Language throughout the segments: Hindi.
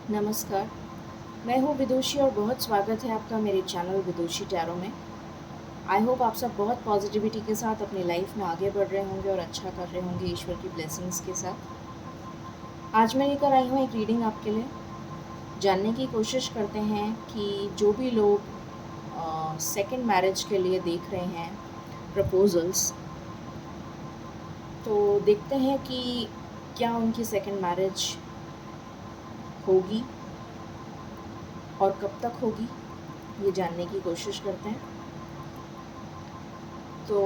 नमस्कार, मैं हूँ विदुषी और बहुत स्वागत है आपका मेरे चैनल विदुषी टैरो में। आई होप आप सब बहुत पॉजिटिविटी के साथ अपनी लाइफ में आगे बढ़ रहे होंगे और अच्छा कर रहे होंगे ईश्वर की ब्लेसिंग्स के साथ। आज मैं लेकर आई हूँ एक रीडिंग आपके लिए। जानने की कोशिश करते हैं कि जो भी लोग सेकंड मैरिज के लिए देख रहे हैं प्रपोजल्स, तो देखते हैं कि क्या उनकी सेकंड मैरिज होगी और कब तक होगी, ये जानने की कोशिश करते हैं। तो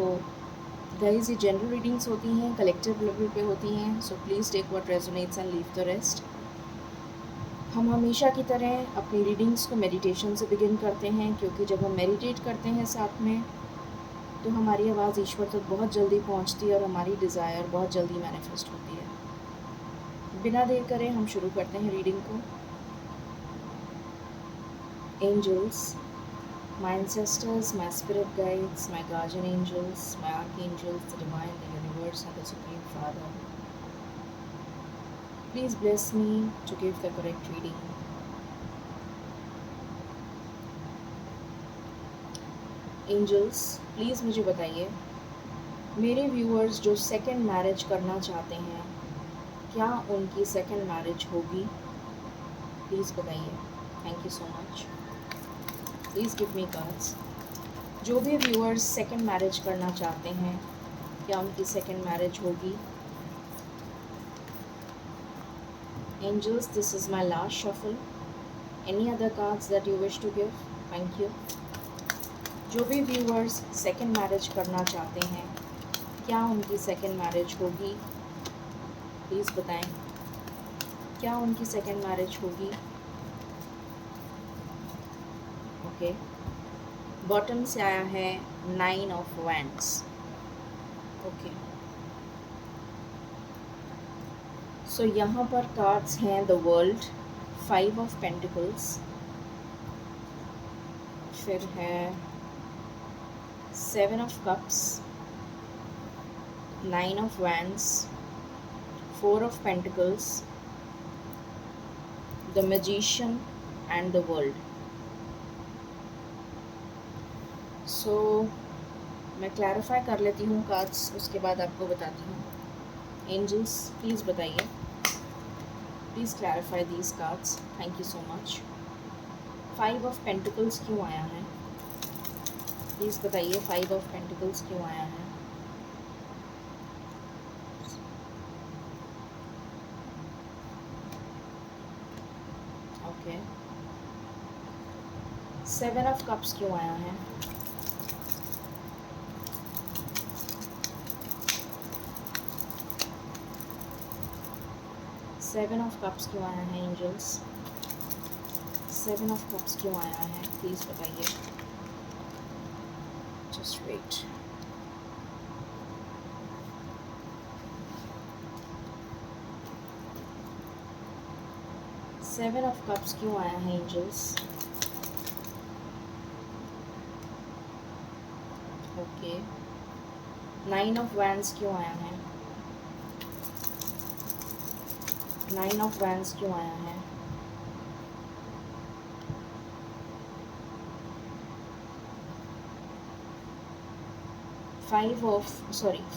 गाइस, ये जनरल रीडिंग्स होती हैं, कलेक्टिव लेवल पे होती हैं, so please take what resonates and leave the rest. हम हमेशा की तरह अपनी रीडिंग्स को मेडिटेशन से बिगिन करते हैं, क्योंकि जब हम मेडिटेट करते हैं साथ में, तो हमारी आवाज़ ईश्वर तक बहुत जल्दी पहुंचती है और हमारी डिज़ायर बहुत जल्दी मैनिफेस्ट होती है। बिना देर करे हम शुरू करते हैं रीडिंग को। Angels, my ancestors, my spirit guides, my guardian angels, my archangels, the divine, the universe, and the Supreme Father, please bless me to give the correct reading. Angels, please मुझे बताइए, मेरे व्यूअर्स जो सेकंड मैरिज करना चाहते हैं, क्या उनकी सेकंड मैरिज होगी? प्लीज़ बताइए। Thank you so much. Please give me cards. जो भी व्यूअर्स सेकंड मैरिज करना चाहते हैं, क्या उनकी सेकंड मैरिज होगी? Angels, this is my last shuffle. Any other cards that you wish to give? Thank you. जो भी व्यूअर्स सेकंड मैरिज करना चाहते हैं, क्या उनकी सेकंड मैरिज होगी? प्लीज़ बताएं, क्या उनकी सेकंड मैरिज होगी? ओके, बॉटम से आया है 9 ऑफ वैंड्स। ओके, सो यहाँ पर कार्ड्स हैं द वर्ल्ड, 5 ऑफ पेंटिकल्स, फिर है 7 of cups, 9 of wands, 4 of pentacles, the magician and the world. So मैं क्लैरिफाई कर लेती हूँ कार्ड्स, उसके बाद आपको बताती हूँ। एंजल्स, प्लीज़ बताइए, please clarify these cards. Thank you so much. 5 of pentacles क्यों आया है? प्लीज़ बताइए, 5 ऑफ पेंटिकल्स क्यों आया है? ओके, 7 ऑफ कप्स क्यों आया है? सेवन ऑफ कप्स क्यों आया है एंजल्स? 7 ऑफ कप्स क्यों आया है? प्लीज़ बताइए। Just wait. Seven of cups क्यों आया है एंजल्स? ओके, 9 ऑफ वैंड्स क्यों आया है? 9 ऑफ वैंड्स क्यों आया है?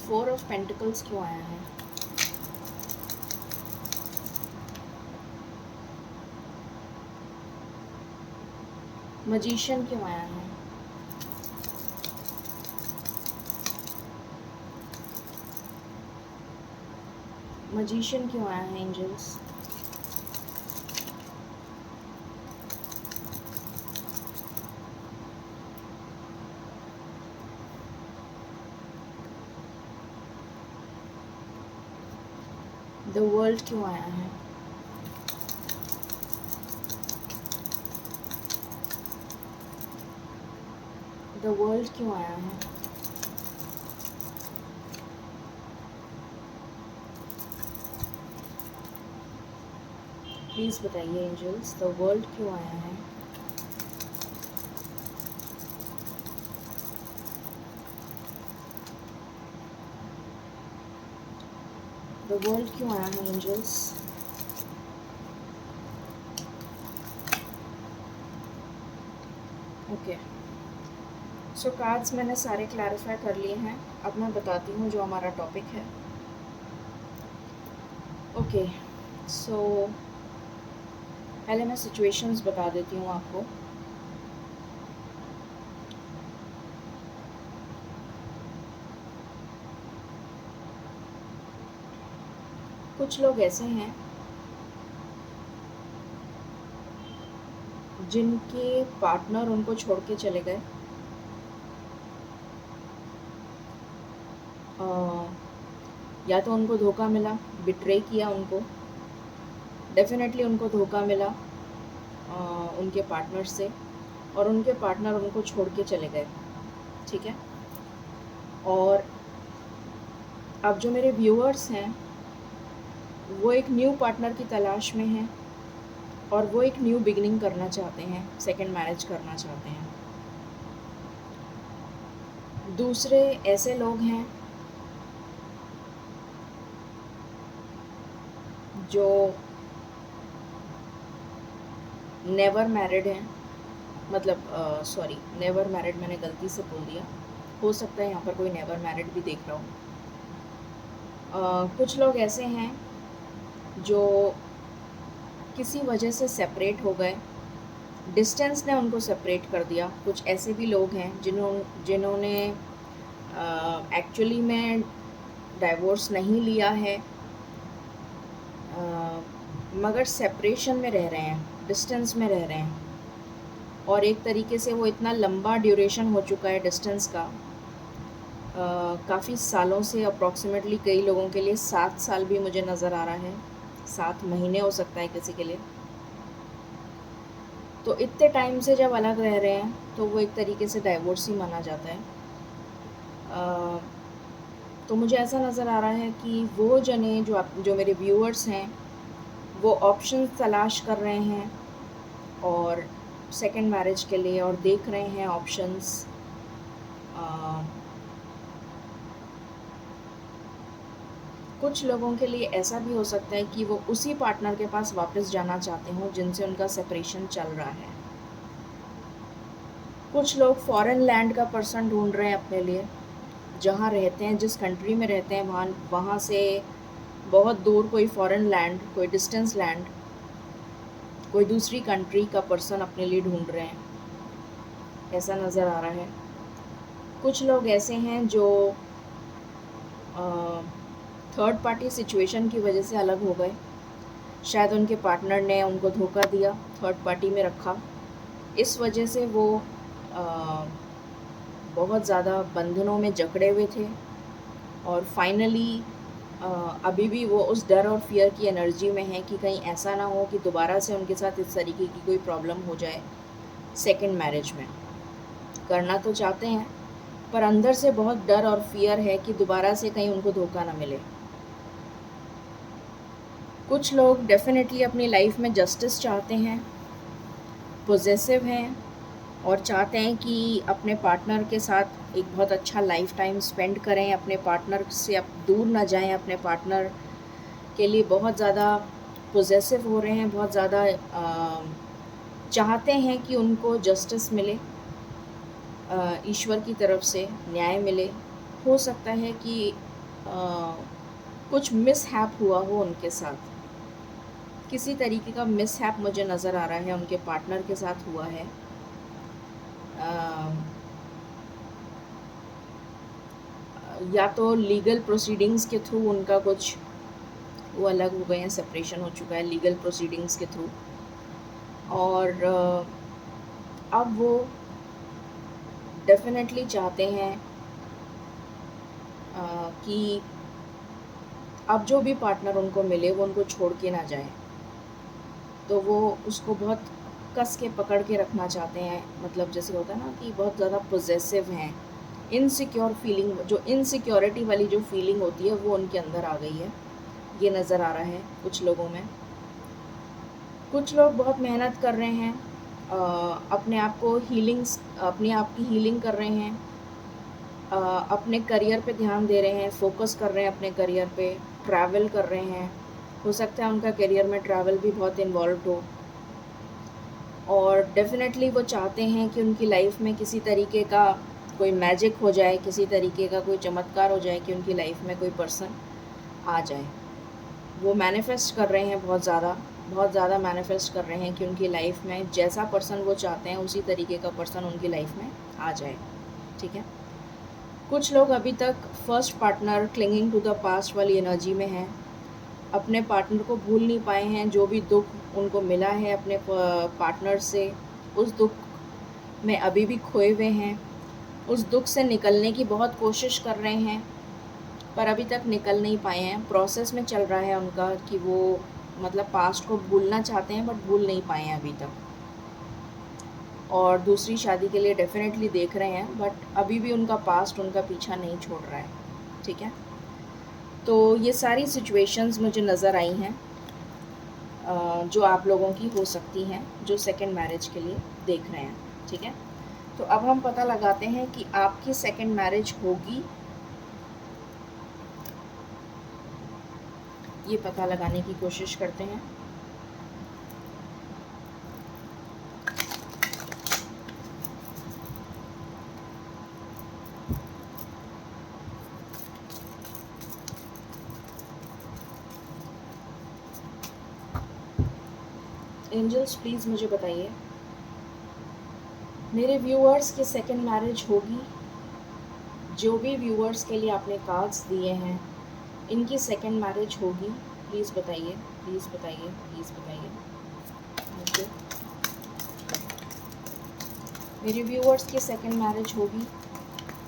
फोर ऑफ पेंटिकल्स क्यों आया है? मैजिशियन क्यों आया है? मैजिशियन क्यों आया है एंजल्स? द वर्ल्ड क्यों आया है? द वर्ल्ड क्यों आया है? प्लीज़ बताइए एंजल्स, द वर्ल्ड क्यों आया है? द वर्ल्ड क्यों आया है एंजल्स? ओके, सो कार्ड्स मैंने सारे क्लैरिफाई कर लिए हैं। अब मैं बताती हूँ जो हमारा टॉपिक है। ओके, सो पहले मैं सिचुएशंस बता देती हूँ आपको। कुछ लोग ऐसे हैं जिनके पार्टनर उनको छोड़ के चले गए। या तो उनको धोखा मिला, बिट्रे किया उनको, डेफिनेटली उनको धोखा मिला उनके पार्टनर से, और उनके पार्टनर उनको छोड़ के चले गए। ठीक है, और अब जो मेरे व्यूअर्स हैं वो एक न्यू पार्टनर की तलाश में हैं और वो एक न्यू बिगिनिंग करना चाहते हैं, सेकंड मैरिज करना चाहते हैं। दूसरे ऐसे लोग हैं जो नेवर मैरिड हैं, मतलब सॉरी, नेवर मैरिड मैंने गलती से बोल दिया, हो सकता है यहाँ पर कोई नेवर मैरिड भी देख रहा हो। कुछ लोग ऐसे हैं जो किसी वजह से सेपरेट हो गए, डिस्टेंस ने उनको सेपरेट कर दिया। कुछ ऐसे भी लोग हैं जिन्होंने एक्चुअली में डाइवोर्स नहीं लिया है, मगर सेपरेशन में रह रहे हैं, डिस्टेंस में रह रहे हैं, और एक तरीके से वो इतना लंबा ड्यूरेशन हो चुका है डिस्टेंस का, काफ़ी सालों से, अप्रॉक्सीमेटली कई लोगों के लिए 7 साल भी मुझे नज़र आ रहा है, 7 महीने हो सकता है किसी के लिए। तो इतने टाइम से जब अलग रह रहे हैं तो वो एक तरीके से डाइवोर्स ही माना जाता है। तो मुझे ऐसा नज़र आ रहा है कि वो जने जो मेरे व्यूअर्स हैं वो ऑप्शंस तलाश कर रहे हैं और सेकंड मैरिज के लिए, और देख रहे हैं ऑप्शंस। कुछ लोगों के लिए ऐसा भी हो सकता है कि वो उसी पार्टनर के पास वापस जाना चाहते हों जिनसे उनका सेपरेशन चल रहा है। कुछ लोग फॉरेन लैंड का पर्सन ढूंढ रहे हैं अपने लिए, जहाँ रहते हैं, जिस कंट्री में रहते हैं वहाँ से बहुत दूर कोई फॉरेन लैंड, कोई डिस्टेंस लैंड, कोई दूसरी कंट्री का पर्सन अपने लिए ढूंढ रहे हैं, ऐसा नज़र आ रहा है। कुछ लोग ऐसे हैं जो थर्ड पार्टी सिचुएशन की वजह से अलग हो गए, शायद उनके पार्टनर ने उनको धोखा दिया, थर्ड पार्टी में रखा, इस वजह से वो बहुत ज़्यादा बंधनों में जकड़े हुए थे, और फाइनली अभी भी वो उस डर और फियर की एनर्जी में है कि कहीं ऐसा ना हो कि दोबारा से उनके साथ इस तरीके की कोई प्रॉब्लम हो जाए सेकंड मैरिज में। करना तो चाहते हैं पर अंदर से बहुत डर और फियर है कि दोबारा से कहीं उनको धोखा ना मिले। कुछ लोग डेफिनेटली अपनी लाइफ में जस्टिस चाहते हैं, पॉजिटिव हैं, और चाहते हैं कि अपने पार्टनर के साथ एक बहुत अच्छा लाइफ टाइम स्पेंड करें, अपने पार्टनर से अब दूर ना जाएं, अपने पार्टनर के लिए बहुत ज़्यादा पॉजिटिव हो रहे हैं, बहुत ज़्यादा चाहते हैं कि उनको जस्टिस मिले, ईश्वर की तरफ से न्याय मिले। हो सकता है कि कुछ मिसहैप हुआ हो उनके साथ, किसी तरीके का मिसहैप मुझे नज़र आ रहा है उनके पार्टनर के साथ हुआ है। या तो लीगल प्रोसीडिंग्स के थ्रू उनका कुछ, वो अलग हो गए हैं, सेपरेशन हो चुका है लीगल प्रोसीडिंग्स के थ्रू, और अब वो डेफिनेटली चाहते हैं कि अब जो भी पार्टनर उनको मिले वो उनको छोड़ के ना जाए, तो वो उसको बहुत कस के पकड़ के रखना चाहते हैं। मतलब जैसे होता है ना कि बहुत ज़्यादा पॉजेसिव हैं, इनसिक्योर फीलिंग, जो इनसिक्योरिटी वाली जो फीलिंग होती है वो उनके अंदर आ गई है, ये नज़र आ रहा है कुछ लोगों में। कुछ लोग बहुत मेहनत कर रहे हैं, अपने आप को अपने आप की हीलिंग कर रहे हैं, अपने करियर पे ध्यान दे रहे हैं, फोकस कर रहे हैं अपने करियर पे, ट्रैवल कर रहे हैं, हो सकता है उनका करियर में ट्रैवल भी बहुत इन्वॉल्व हो। और डेफ़िनेटली वो चाहते हैं कि उनकी लाइफ में किसी तरीके का कोई मैजिक हो जाए, किसी तरीके का कोई चमत्कार हो जाए कि उनकी लाइफ में कोई पर्सन आ जाए। वो मैनिफेस्ट कर रहे हैं बहुत ज़्यादा मैनिफेस्ट कर रहे हैं कि उनकी लाइफ में जैसा पर्सन वो चाहते हैं उसी तरीके का पर्सन उनकी लाइफ में आ जाए। ठीक है? कुछ लोग अभी तक first partner clinging to the past वाली एनर्जी में हैं, अपने पार्टनर को भूल नहीं पाए हैं। जो भी दुख उनको मिला है अपने पार्टनर से, उस दुख में अभी भी खोए हुए हैं। उस दुख से निकलने की बहुत कोशिश कर रहे हैं, पर अभी तक निकल नहीं पाए हैं। प्रोसेस में चल रहा है उनका कि वो मतलब पास्ट को भूलना चाहते हैं बट भूल नहीं पाए हैं अभी तक। और दूसरी शादी के लिए डेफ़िनेटली देख रहे हैं, बट अभी भी उनका पास्ट उनका पीछा नहीं छोड़ रहा है। ठीक है? तो ये सारी सिचुएशंस मुझे नज़र आई हैं जो आप लोगों की हो सकती हैं, जो सेकंड मैरिज के लिए देख रहे हैं। ठीक है? तो अब हम पता लगाते हैं कि आपकी सेकंड मैरिज होगी। ये पता लगाने की कोशिश करते हैं। एंजल्स प्लीज़ मुझे बताइए, मेरे व्यूअर्स की सेकंड मैरिज होगी? जो भी व्यूअर्स के लिए आपने कार्ड्स दिए हैं, इनकी सेकंड मैरिज होगी? प्लीज़ बताइए, प्लीज़ बताइए, प्लीज़ बताइए मुझे। मेरे व्यूअर्स की सेकंड मैरिज होगी?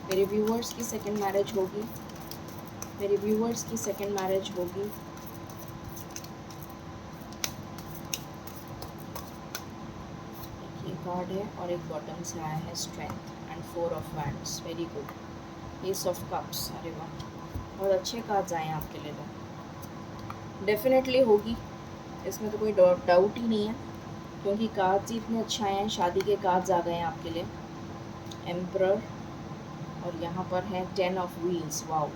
मेरे व्यूअर्स की सेकंड मैरिज होगी? मेरे व्यूअर्स की सेकंड मैरिज होगी? एक कार्ड है और एक बॉटम से आया है strength and 4 of wands. Very good. S of cups. अरे वाह, बहुत अच्छे कार्ड्स आए हैं आपके लिए। तो डेफिनेटली होगी, इसमें तो कोई डाउट ही नहीं है, क्योंकि कार्ड्स ही इतने अच्छे आए हैं। शादी के कार्ड्स आ गए हैं आपके लिए। एम्परर और यहाँ पर है 10 ऑफ व्हील्स। वाओ,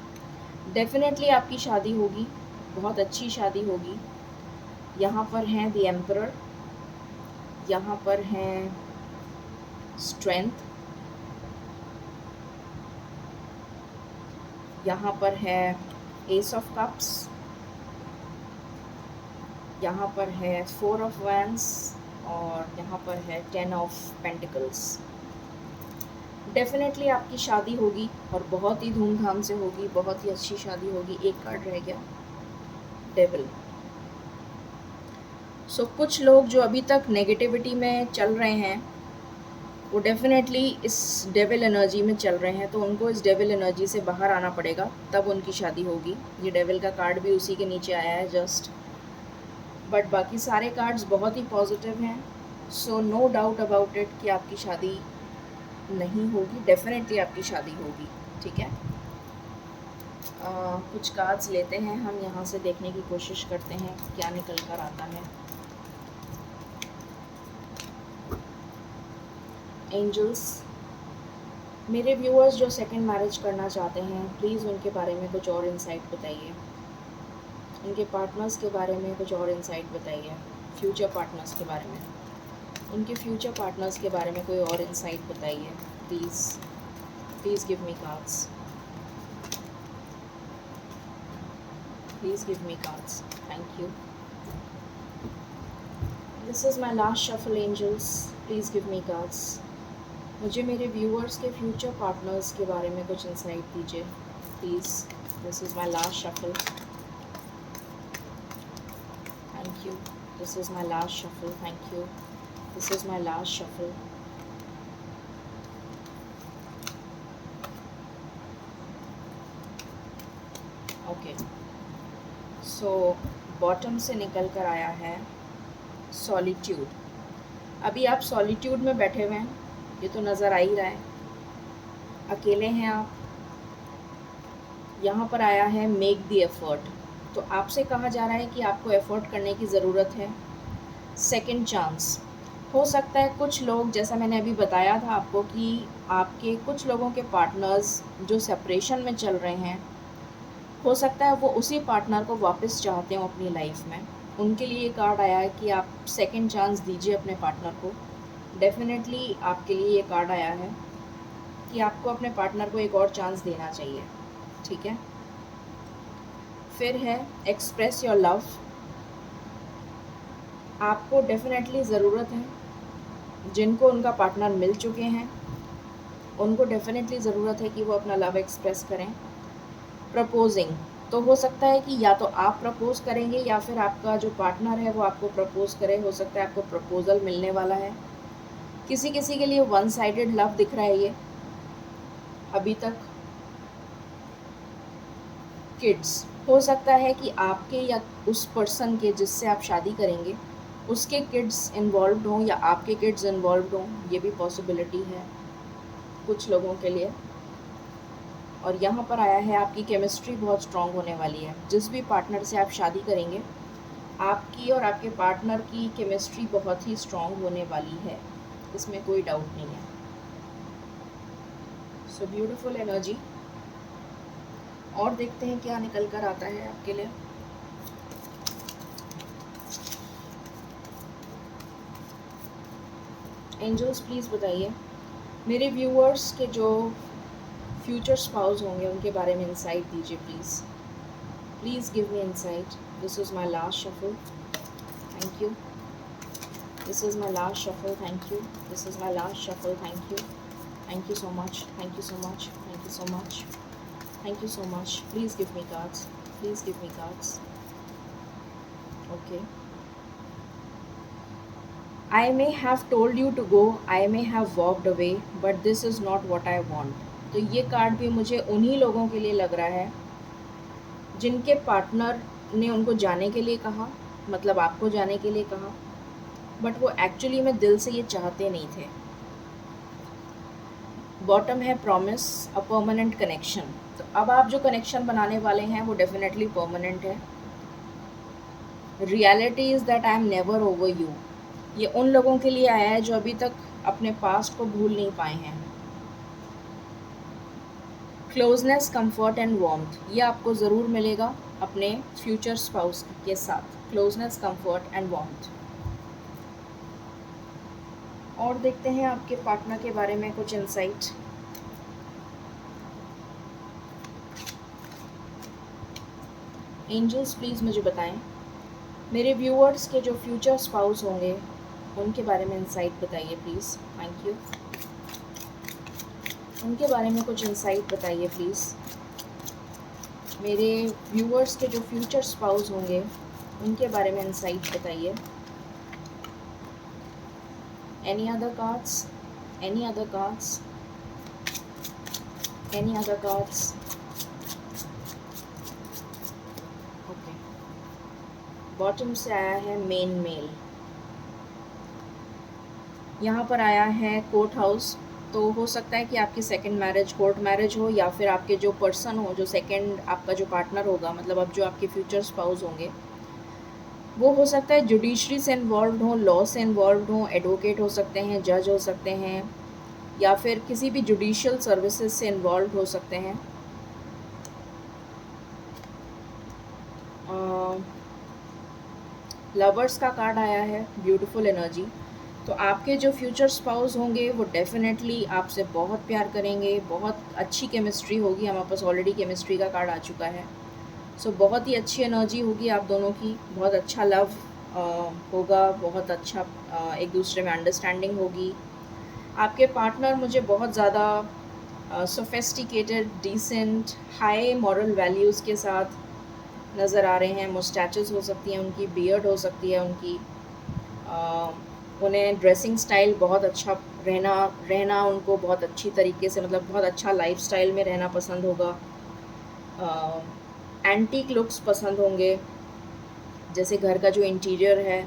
डेफिनेटली आपकी शादी होगी, बहुत अच्छी शादी होगी। यहाँ पर हैं द एम्परर, यहाँ पर हैं स्ट्रेंथ, यहाँ पर है एस ऑफ कप्स, यहाँ पर है 4 ऑफ वैंड्स और यहाँ पर है 10 ऑफ पेंटिकल्स। डेफिनेटली आपकी शादी होगी और बहुत ही धूमधाम से होगी, बहुत ही अच्छी शादी होगी। एक कार्ड रह गया, डेविल। सो कुछ लोग जो अभी तक नेगेटिविटी में चल रहे हैं, वो डेफिनेटली इस डेविल एनर्जी में चल रहे हैं, तो उनको इस डेविल एनर्जी से बाहर आना पड़ेगा, तब उनकी शादी होगी। ये डेविल का कार्ड भी उसी के नीचे आया है जस्ट, बट बाकी सारे कार्ड्स बहुत ही पॉजिटिव हैं। So no doubt about it कि आपकी शादी नहीं होगी, डेफिनेटली आपकी शादी होगी। ठीक है? कुछ कार्ड्स लेते हैं हम, यहाँ से देखने की कोशिश करते हैं क्या निकल कर आता है। एंजल्स, मेरे व्यूअर्स जो सेकंड मैरिज करना चाहते हैं, प्लीज़ उनके बारे में कुछ और इंसाइट बताइए। उनके पार्टनर्स के बारे में कुछ और इंसाइट बताइए। फ्यूचर पार्टनर्स के बारे में, उनके फ्यूचर पार्टनर्स के बारे में कोई और इंसाइट बताइए please. Please give me cards, please give me cards. Thank you. This is my last shuffle angels, please give me cards. मुझे मेरे व्यूअर्स के फ्यूचर पार्टनर्स के बारे में कुछ इंसाइट दीजिए please. This is my last shuffle. Thank you. This is my last shuffle. Thank you. This is my last shuffle. Okay, so bottom से निकल कर आया है सॉलिट्यूड। अभी आप सॉलिट्यूड में बैठे हुए हैं, ये तो नज़र आ ही रहा है। अकेले हैं आप। यहाँ पर आया है मेक द एफर्ट, तो आपसे कहा जा रहा है कि आपको एफर्ट करने की ज़रूरत है। सेकंड चांस हो सकता है। कुछ लोग, जैसा मैंने अभी बताया था आपको, कि आपके कुछ लोगों के पार्टनर्स जो सेपरेशन में चल रहे हैं, हो सकता है वो उसी पार्टनर को वापस चाहते हो अपनी लाइफ में। उनके लिए कार्ड आया है कि आप सेकंड चांस दीजिए अपने पार्टनर को, डेफिनेटली आपके लिए ये कार्ड आया है कि आपको अपने पार्टनर को एक और चांस देना चाहिए, ठीक है। फिर है एक्सप्रेस योर लव। आपको डेफिनेटली ज़रूरत है, जिनको उनका पार्टनर मिल चुके हैं उनको डेफिनेटली ज़रूरत है कि वो अपना लव एक्सप्रेस करें। प्रपोजिंग, तो हो सकता है कि या तो आप प्रपोज़ करेंगे या फिर आपका जो पार्टनर है वो आपको प्रपोज़ करे। हो सकता है आपको प्रपोज़ल मिलने वाला है। किसी किसी के लिए वन साइडेड लव दिख रहा है ये अभी तक। किड्स, हो सकता है कि आपके या उस पर्सन के जिससे आप शादी करेंगे उसके किड्स इन्वॉल्व्ड हों या आपके किड्स इन्वॉल्व्ड हों, ये भी पॉसिबिलिटी है कुछ लोगों के लिए। और यहाँ पर आया है आपकी केमिस्ट्री बहुत स्ट्रॉन्ग होने वाली है। जिस भी पार्टनर से आप शादी करेंगे आपकी और आपके पार्टनर की केमिस्ट्री बहुत ही स्ट्रॉन्ग होने वाली है, इसमें कोई डाउट नहीं है। So beautiful energy. और देखते हैं क्या निकल कर आता है आपके लिए। एंजल्स प्लीज़ बताइए मेरे व्यूअर्स के जो फ्यूचर स्पाउस होंगे उनके बारे में इंसाइट दीजिए please. Please give me insight. This is my last shuffle, thank you. This is my last shuffle, thank you. This is my last shuffle, thank you. Thank you so much, thank you so much, thank you so much, thank you so much. Please give me cards, please give me cards. Okay. I may have told you to go, I may have walked away, but this is not what I want। तो ये कार्ड भी मुझे उन्हीं लोगों के लिए लग रहा है जिनके पार्टनर ने उनको जाने के लिए कहा, मतलब आपको जाने के लिए कहा, बट वो एक्चुअली में दिल से ये चाहते नहीं थे। बॉटम है प्रॉमिस, अ परमानेंट कनेक्शन। तो अब आप जो कनेक्शन बनाने वाले हैं वो डेफिनेटली परमानेंट है। Reality is that I am never over you. ये उन लोगों के लिए आया है जो अभी तक अपने पास्ट को भूल नहीं पाए हैं। क्लोजनेस, कंफर्ट एंड वार्मथ, ये आपको ज़रूर मिलेगा अपने फ्यूचर स्पाउस के साथ। Closeness, comfort and warmth. और देखते हैं आपके पार्टनर के बारे में कुछ इंसाइट। एंजल्स प्लीज़ मुझे बताएं मेरे व्यूअर्स के जो फ्यूचर स्पाउस होंगे उनके बारे में इंसाइट बताइए प्लीज़, थैंक यू। उनके बारे में कुछ इंसाइट बताइए प्लीज़। मेरे व्यूअर्स के जो फ्यूचर स्पाउस होंगे उनके बारे में इंसाइट बताइए। Any other cards, any other cards, any other cards. Okay, bottom से आया है मेन मेल। यहाँ पर आया है कोर्ट हाउस। तो हो सकता है कि आपकी सेकंड मैरिज कोर्ट मैरिज हो, या फिर आपके जो पर्सन हो, जो सेकंड आपका जो पार्टनर होगा, मतलब अब जो आपके फ्यूचर स्पाउस होंगे, वो हो सकता है जुडिशरी से इन्वॉल्व हो, लॉ से इन्वॉल्व हो, एडवोकेट हो सकते हैं, जज हो सकते हैं, या फिर किसी भी जुडिशियल सर्विसेज से इन्वॉल्व हो सकते हैं। लवर्स का कार्ड आया है, ब्यूटीफुल एनर्जी। तो आपके जो फ्यूचर स्पाउस होंगे वो डेफिनेटली आपसे बहुत प्यार करेंगे, बहुत अच्छी केमिस्ट्री होगी। हमारे पास ऑलरेडी केमिस्ट्री का कार्ड आ चुका है। सो बहुत ही अच्छी एनर्जी होगी आप दोनों की, बहुत अच्छा लव होगा, बहुत अच्छा एक दूसरे में अंडरस्टैंडिंग होगी। आपके पार्टनर मुझे बहुत ज़्यादा sophisticated, decent, high moral values के साथ नज़र आ रहे हैं। मुस्टैचेस हो सकती हैं उनकी, बियर्ड हो सकती है उनकी। उन्हें ड्रेसिंग स्टाइल बहुत अच्छा रहना उनको बहुत अच्छी तरीके से, मतलब बहुत अच्छा लाइफस्टाइल में रहना पसंद होगा। एंटीक लुक्स पसंद होंगे, जैसे घर का जो इंटीरियर है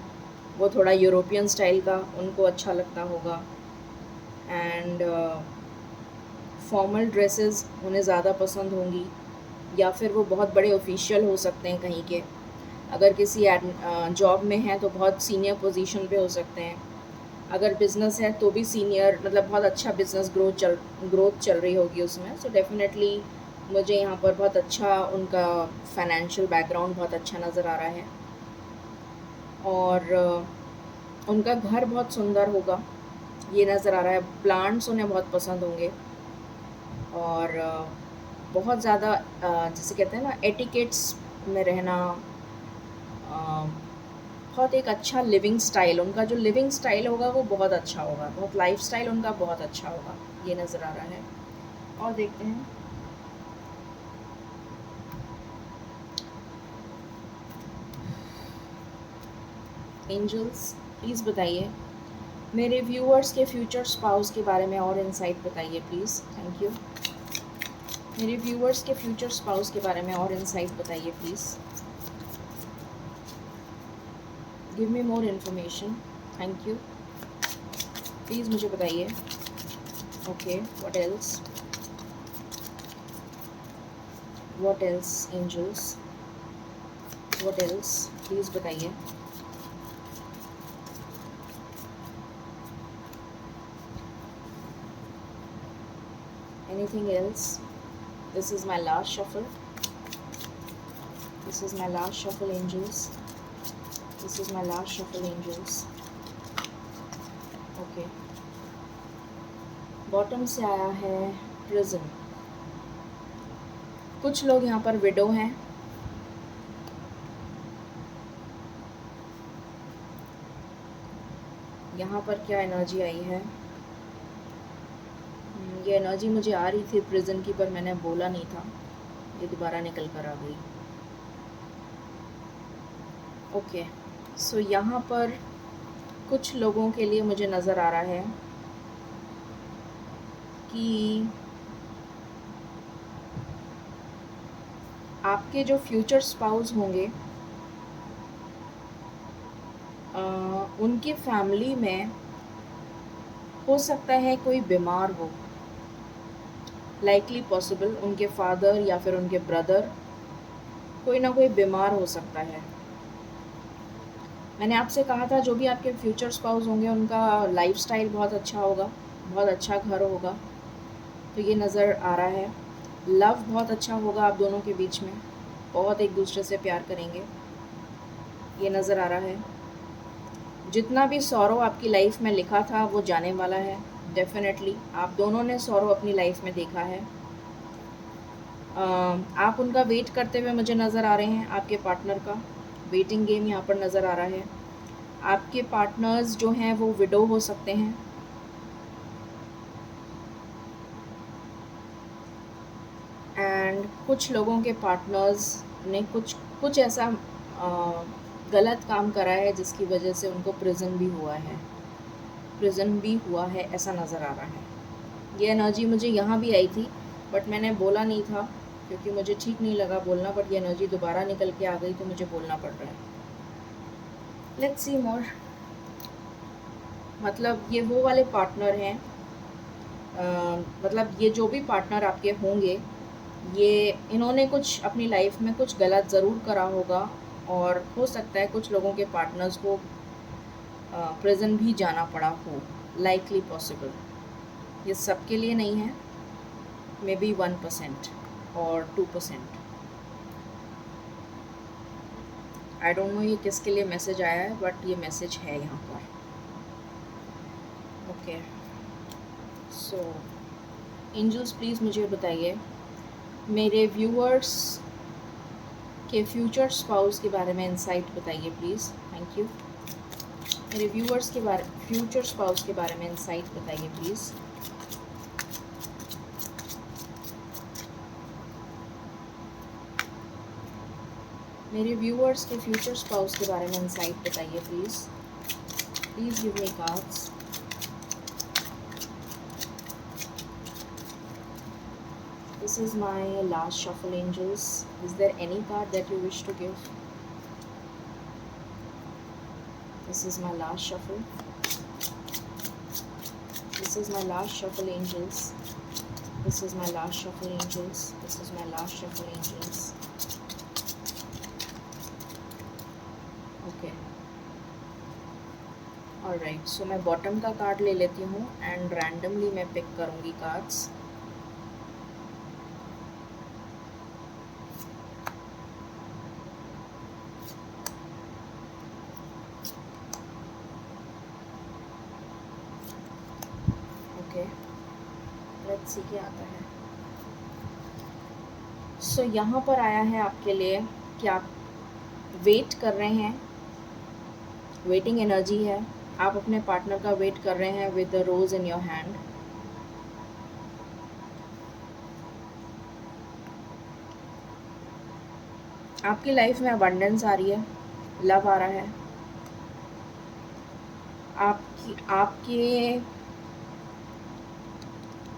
वो थोड़ा यूरोपियन स्टाइल का उनको अच्छा लगता होगा। एंड फॉर्मल ड्रेसेस उन्हें ज़्यादा पसंद होंगी, या फिर वो बहुत बड़े ऑफिशियल हो सकते हैं कहीं के। अगर किसी जॉब में है तो बहुत सीनियर पोजीशन पे हो सकते हैं। अगर बिज़नेस है तो भी सीनियर, मतलब बहुत अच्छा बिज़नेस ग्रोथ चल रही होगी उसमें। सो डेफिनेटली मुझे यहाँ पर बहुत अच्छा उनका फाइनेंशियल बैकग्राउंड बहुत अच्छा नज़र आ रहा है। और उनका घर बहुत सुंदर होगा, ये नज़र आ रहा है। प्लांट्स उन्हें बहुत पसंद होंगे और बहुत ज़्यादा जिसे कहते हैं ना एटिकेट्स में रहना, अ, बहुत एक अच्छा लिविंग स्टाइल, उनका जो लिविंग स्टाइल होगा वो बहुत अच्छा होगा, बहुत लाइफ़स्टाइल उनका बहुत अच्छा होगा, ये नज़र आ रहा है। और देखते हैं एंजल्स, प्लीज़ बताइए मेरे व्यूअर्स के फ्यूचर स्पाउस के बारे में और इनसाइट बताइए प्लीज़। Thank you. मेरे व्यूअर्स के फ्यूचर स्पाउस के बारे में और इनसाइट बताइए please. Give me more information. Thank you. Please मुझे बताइए। Okay, what else? What else angels? What else? Please बताइए। Anything else? This is my last shuffle. This is my last shuffle angels. This is my last shuffle angels. Okay, bottom से आया है प्रिजन। कुछ लोग यहाँ पर विडो हैं। यहाँ पर क्या एनर्जी आई है? ये एनर्जी मुझे आ रही थी प्रिजन की, पर मैंने बोला नहीं था, ये दोबारा निकल कर आ गई। ओके, सो यहाँ पर कुछ लोगों के लिए मुझे नज़र आ रहा है कि आपके जो फ्यूचर स्पाउस होंगे उनकी फैमिली में हो सकता है कोई बीमार हो, लाइकली पॉसिबल उनके फादर या फिर उनके ब्रदर, कोई ना कोई बीमार हो सकता है। मैंने आपसे कहा था जो भी आपके फ्यूचर स्पाउस होंगे उनका लाइफस्टाइल बहुत अच्छा होगा, बहुत अच्छा घर होगा, तो ये नज़र आ रहा है। लव बहुत अच्छा होगा आप दोनों के बीच में, बहुत एक दूसरे से प्यार करेंगे, ये नज़र आ रहा है। जितना भी सौरो आपकी लाइफ में लिखा था वो जाने वाला है, डेफिनेटली आप दोनों ने सौरो अपनी लाइफ में देखा है। आप उनका वेट करते हुए मुझे नज़र आ रहे हैं, आपके पार्टनर का वेटिंग गेम यहाँ पर नज़र आ रहा है। आपके पार्टनर्स जो हैं वो विडो हो सकते हैं, एंड कुछ लोगों के पार्टनर्स ने कुछ कुछ ऐसा गलत काम करा है जिसकी वजह से उनको प्रिजन भी हुआ है, प्रिजन भी हुआ है, ऐसा नज़र आ रहा है। ये एनर्जी मुझे यहाँ भी आई थी बट मैंने बोला नहीं था क्योंकि मुझे ठीक नहीं लगा बोलना, बट ये एनर्जी दोबारा निकल के आ गई तो मुझे बोलना पड़ रहा है। लेट्स सी मोर। मतलब ये वो वाले पार्टनर हैं, मतलब ये जो भी पार्टनर आपके होंगे ये इन्होंने कुछ अपनी लाइफ में कुछ गलत ज़रूर करा होगा, और हो सकता है कुछ लोगों के पार्टनर्स को प्रिजन भी जाना पड़ा हो, लाइकली पॉसिबल। ये सबके लिए नहीं है, मे बी 1% और 2%। आई डोंट नो ये किसके लिए मैसेज आया है, बट ये मैसेज है यहाँ पर। ओके, सो एंजल्स प्लीज़ मुझे बताइए मेरे व्यूअर्स के फ्यूचर स्पाउस के बारे में इंसाइट बताइए प्लीज़। Thank you. मेरे व्यूअर्स के बारे फ्यूचर स्पाउस के बारे में इंसाइट बताइए प्लीज़। मेरे व्यूअर्स के फ्यूचर स्पाउस के बारे में इंसाइट बताइए please. Please give me cards. This is my last shuffle, angels. Is there any card that you wish to give? This is my last shuffle. This is my last shuffle, angels. This is my last shuffle, angels. This is my last shuffle, angels. Okay. Alright, so मैं बॉटम का कार्ड ले लेती हूँ एंड रैंडमली मैं पिक करूँगी कार्ड्स। लेट्स सी क्या आता है। सो यहाँ पर आया है आपके लिए कि आप वेट कर रहे हैं, वेटिंग एनर्जी है, आप अपने पार्टनर का वेट कर रहे हैं with the rose in your hand. आपकी लाइफ में अबंडेंस आ रही है, लव आ रहा है। आपके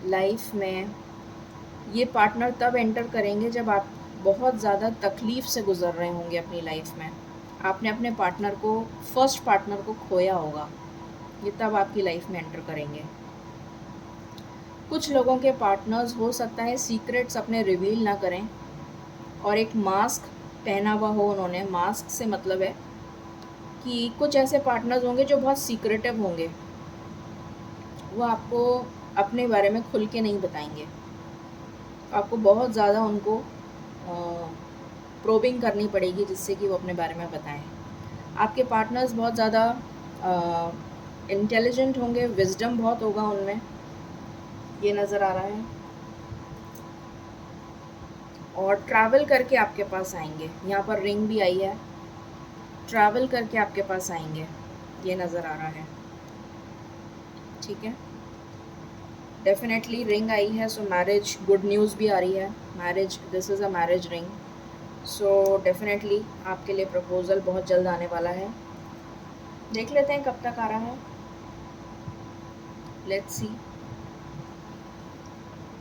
लाइफ में ये पार्टनर तब एंटर करेंगे जब आप बहुत ज़्यादा तकलीफ़ से गुज़र रहे होंगे अपनी लाइफ में। आपने अपने पार्टनर को, फर्स्ट पार्टनर को खोया होगा, ये तब आपकी लाइफ में एंटर करेंगे। कुछ लोगों के पार्टनर्स हो सकता है सीक्रेट्स अपने रिवील ना करें और एक मास्क पहना हुआ हो उन्होंने। मास्क से मतलब है कि कुछ ऐसे पार्टनर्स होंगे जो बहुत सीक्रेटिव होंगे, वो आपको अपने बारे में खुल के नहीं बताएंगे। आपको बहुत ज़्यादा उनको प्रोबिंग करनी पड़ेगी जिससे कि वो अपने बारे में बताएं। आपके पार्टनर्स बहुत ज़्यादा इंटेलिजेंट होंगे, विजडम बहुत होगा उनमें, ये नज़र आ रहा है। और ट्रैवल करके आपके पास आएंगे, यहाँ पर रिंग भी आई है, ट्रैवल करके आपके पास आएंगे, ये नज़र आ रहा है। ठीक है, डेफिनेटली रिंग आई है, सो मैरिज, गुड न्यूज़ भी आ रही है। Marriage, this is a marriage ring, so definitely आपके लिए प्रपोज़ल बहुत जल्द आने वाला है। देख लेते हैं कब तक आ रहा है, लेट्स सी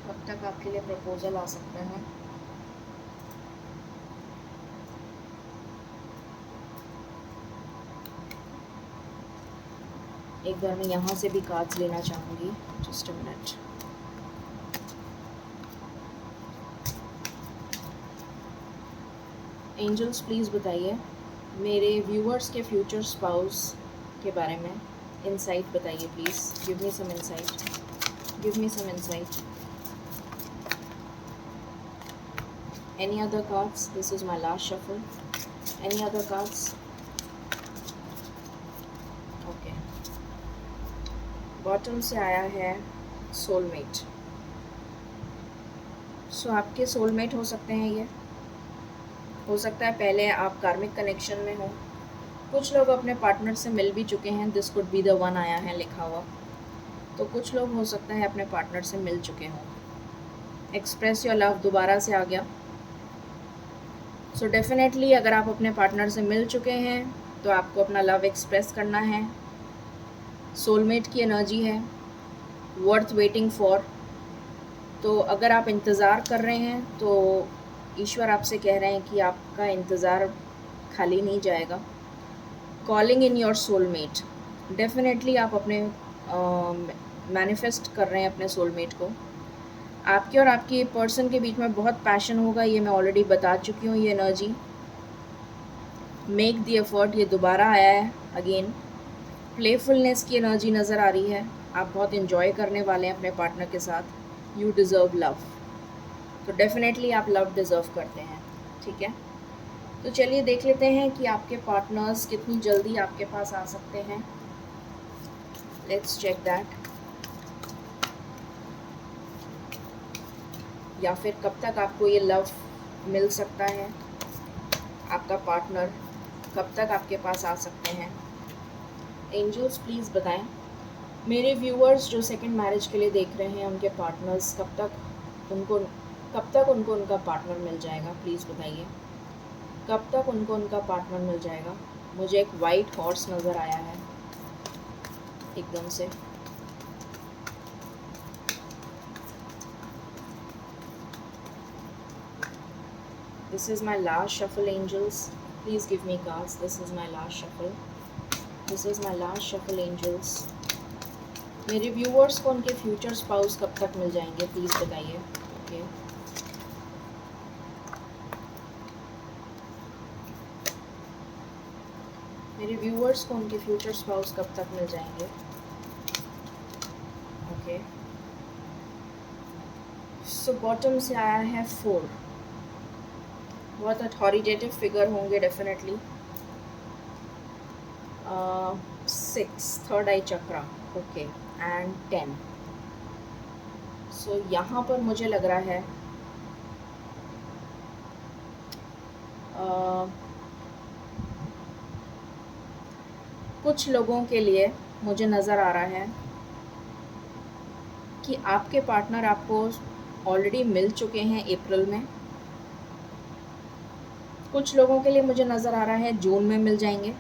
कब तक आपके लिए प्रपोज़ल आ सकते हैं। एक बार मैं यहाँ से भी कार्ड्स लेना चाहूँगी, just a minute. Angels please बताइए मेरे व्यूअर्स के फ्यूचर स्पाउस के बारे में इंसाइट बताइए please. Give me some insight, give me some insight. Any other cards? This is my last shuffle. Any other cards? Okay, bottom से आया है सोलमेट। सो आपके सोलमेट हो सकते हैं ये, हो सकता है पहले आप कार्मिक कनेक्शन में हो। कुछ लोग अपने पार्टनर से मिल भी चुके हैं, this could be the one आया है लिखा हुआ। तो कुछ लोग हो सकता है अपने पार्टनर से मिल चुके हों। एक्सप्रेस योर लव दोबारा से आ गया। सो डेफिनेटली अगर आप अपने पार्टनर से मिल चुके हैं तो आपको अपना लव एक्सप्रेस करना है। सोलमेट की एनर्जी है, वर्थ वेटिंग फॉर। तो अगर आप इंतज़ार कर रहे हैं तो ईश्वर आपसे कह रहे हैं कि आपका इंतज़ार खाली नहीं जाएगा। Calling in your soulmate, definitely आप अपने मैनिफेस्ट कर रहे हैं अपने सोलमेट को। आपके और आपकी पर्सन के बीच में बहुत पैशन होगा, ये मैं ऑलरेडी बता चुकी हूँ। ये एनर्जी, मेक द एफर्ट, ये दोबारा आया है अगेन। प्लेफुलनेस की एनर्जी नज़र आ रही है, आप बहुत इन्जॉय करने वाले हैं अपने पार्टनर के साथ। यू डिज़र्व लव, तो डेफिनेटली आप लव डिज़र्व करते हैं। ठीक है, तो चलिए देख लेते हैं कि आपके पार्टनर्स कितनी जल्दी आपके पास आ सकते हैं। Let's check that. या फिर कब तक आपको ये लव मिल सकता है, आपका पार्टनर कब तक आपके पास आ सकते हैं। एंजल्स प्लीज़ बताएं मेरे व्यूअर्स जो सेकंड मैरिज के लिए देख रहे हैं, उनके पार्टनर्स कब तक उनको उनका पार्टनर मिल जाएगा। प्लीज़ बताइए कब तक उनको उनका पार्टनर मिल जाएगा। मुझे एक वाइट हॉर्स नज़र आया है एकदम से। This is my last shuffle, angels. Please give me cards. This is my last shuffle. This is my last shuffle, angels. मेरे व्यूअर्स को उनके फ्यूचर स्पाउस कब तक मिल जाएंगे, प्लीज़ बताइए। ओके, मेरे व्यूअर्स को उनके फ्यूचर स्पाउस कब तक मिल जाएंगे। ओके, सो बॉटम से आया है 4। बहुत अथॉरिटेटिव फिगर होंगे definitely. 6 third I chakra, okay, and 10। सो यहाँ पर मुझे लग रहा है कुछ लोगों के लिए मुझे नज़र आ रहा है कि आपके पार्टनर आपको ऑलरेडी मिल चुके हैं अप्रैल में। कुछ लोगों के लिए मुझे नज़र आ रहा है जून में मिल जाएंगे।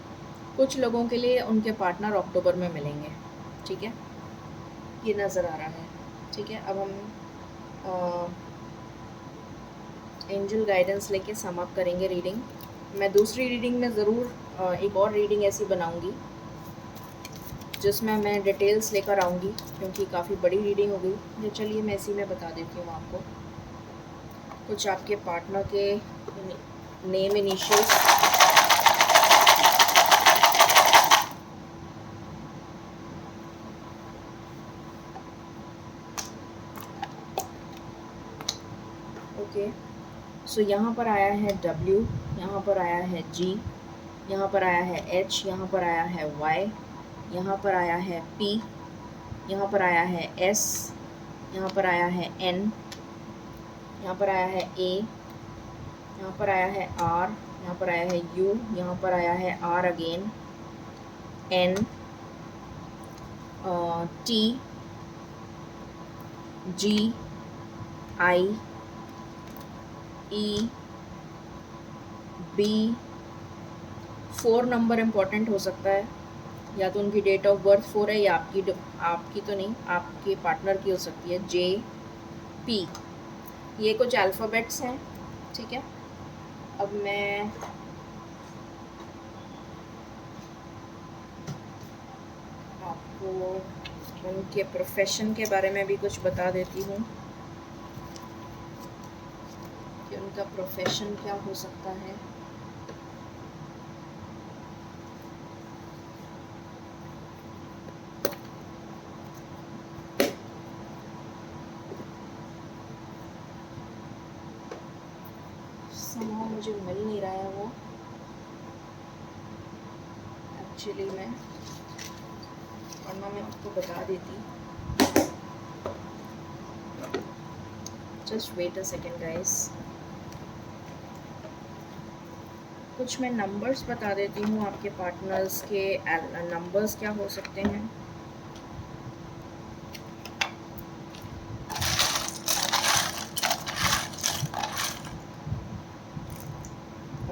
कुछ लोगों के लिए उनके पार्टनर अक्टूबर में मिलेंगे। ठीक है, ये नज़र आ रहा है। ठीक है, अब हम एंजल गाइडेंस लेके सम अप करेंगे रीडिंग। मैं दूसरी रीडिंग में ज़रूर एक और रीडिंग ऐसी बनाऊंगी जिसमें मैं डिटेल्स लेकर आऊँगी, क्योंकि काफ़ी बड़ी रीडिंग हो गई। तो चलिए मैं इसी में बता देती हूँ आपको कुछ आपके पार्टनर के नेम इनिशियल्स। ओके, सो यहाँ पर आया है W, यहाँ पर आया है G, यहाँ पर आया है H, यहाँ पर आया है Y, यहाँ पर आया है P, यहाँ पर आया है S, यहाँ पर आया है N, यहाँ पर आया है A, यहाँ पर आया है R, यहाँ पर आया है U, यहाँ पर आया है R again, N, T, G, I, E, B। 4 number important हो सकता है, या तो उनकी डेट ऑफ बर्थ 4 है, या आपकी तो नहीं, आपके पार्टनर की हो सकती है। J, P, ये कुछ अल्फ़ाबेट्स हैं। ठीक है, अब मैं आपको उनके प्रोफेशन के बारे में भी कुछ बता देती हूँ कि उनका प्रोफेशन क्या हो सकता है। समूह मुझे मिल नहीं रहा है वो एक्चुअली में, वरना मैं आपको बता देती। Just wait a second guys, कुछ मैं नंबर्स बता देती हूँ आपके पार्टनर्स के। नंबर्स क्या हो सकते हैं।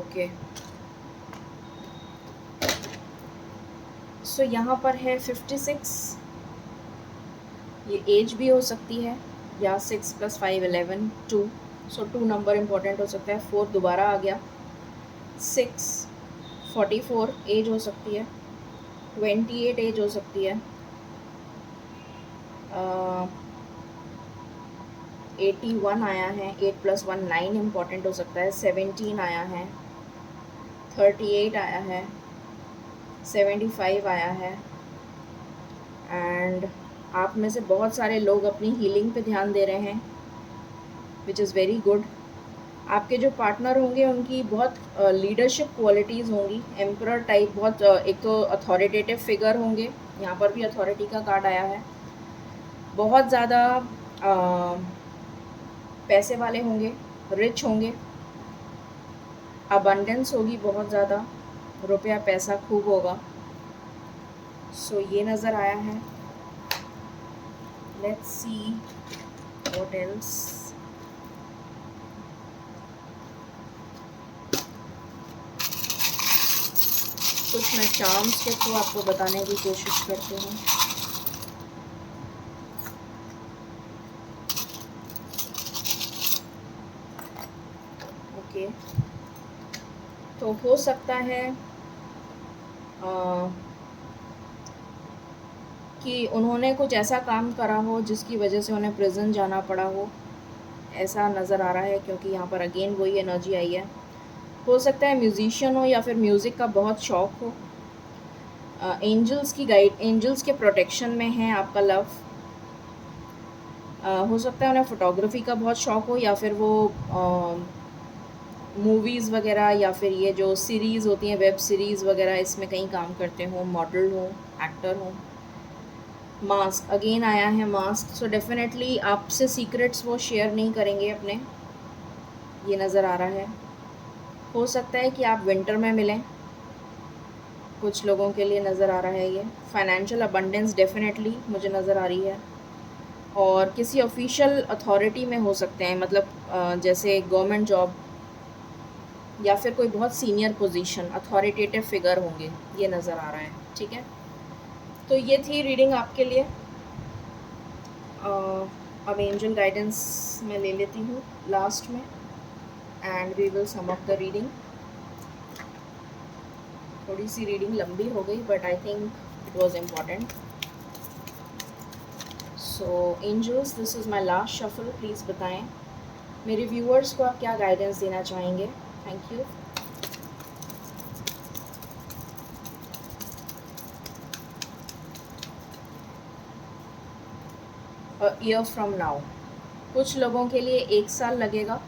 ओके, सो यहाँ पर है 56, ये एज भी हो सकती है, या 6 + 5 11 2। सो 2 नंबर इम्पोर्टेंट हो सकता है। 4 दोबारा आ गया। 6 44 एज हो सकती है। 28 एज हो सकती है। 81 आया है। 8 + 1 9 इम्पॉर्टेंट हो सकता है। 17 आया है। 38 आया है। 75 आया है। एंड आप में से बहुत सारे लोग अपनी हीलिंग पे ध्यान दे रहे हैं, विच इज़ वेरी गुड। आपके जो पार्टनर होंगे उनकी बहुत लीडरशिप क्वालिटीज़ होंगी, एम्परर टाइप, बहुत एक तो अथॉरिटेटिव फिगर होंगे। यहाँ पर भी अथॉरिटी का कार्ड आया है। बहुत ज़्यादा पैसे वाले होंगे, रिच होंगे, अबंडेंस होगी, बहुत ज़्यादा रुपया पैसा खूब होगा। सो ये नज़र आया है। Let's see what else. कुछ मैं चार्म्स के थ्रू आपको बताने की कोशिश करती हूँ। ओके, तो हो सकता है कि उन्होंने कुछ ऐसा काम करा हो जिसकी वजह से उन्हें प्रिजन जाना पड़ा हो, ऐसा नज़र आ रहा है, क्योंकि यहाँ पर अगेन वही एनर्जी आई है। हो सकता है म्यूज़िशियन हो या फिर म्यूज़िक का बहुत शौक़ हो। एंजल्स की गाइड, एंजल्स के प्रोटेक्शन में है आपका लव। हो सकता है उन्हें फ़ोटोग्राफी का बहुत शौक़ हो, या फिर वो मूवीज़ वगैरह, या फिर ये जो सीरीज़ होती हैं, वेब सीरीज़ वगैरह, इसमें कहीं काम करते हों, मॉडल हों, एक्टर हों। मास्क अगेन आया है, मास्क। सो डेफिनेटली आपसे सीक्रेट्स वो शेयर नहीं करेंगे अपने, ये नज़र आ रहा है। हो सकता है कि आप विंटर में मिलें, कुछ लोगों के लिए नज़र आ रहा है ये। फाइनेंशियल अबंडेंस डेफिनेटली मुझे नज़र आ रही है, और किसी ऑफिशियल अथॉरिटी में हो सकते हैं, मतलब जैसे गवर्नमेंट जॉब या फिर कोई बहुत सीनियर पोजीशन, अथॉरिटेटिव फिगर होंगे, ये नज़र आ रहा है। ठीक है, तो ये थी रीडिंग आपके लिए। अब एंजल गाइडेंस मैं ले लेती हूँ लास्ट में, and we will sum up the reading. थोड़ी सी रीडिंग लंबी हो गई, but I think it was important. So angels, this is my last shuffle. Please बताएं मेरे व्यूअर्स को आप क्या गाइडेंस देना चाहेंगे। Thank you. Year from now, कुछ लोगों के लिए 1 साल लगेगा,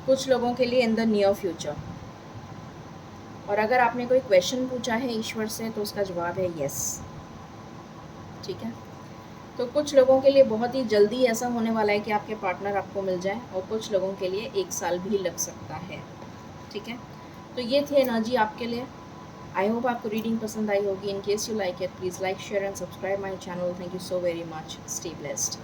कुछ लोगों के लिए इन द नियर फ्यूचर। और अगर आपने कोई क्वेश्चन पूछा है ईश्वर से तो उसका जवाब है यस। ठीक है, तो कुछ लोगों के लिए बहुत ही जल्दी ऐसा होने वाला है कि आपके पार्टनर आपको मिल जाए, और कुछ लोगों के लिए 1 साल भी लग सकता है। ठीक है, तो ये थी एनर्जी आपके लिए। आई होप आपको रीडिंग पसंद आई होगी। In case you like it, please like, share and subscribe my channel. Thank you so very much. Stay blessed.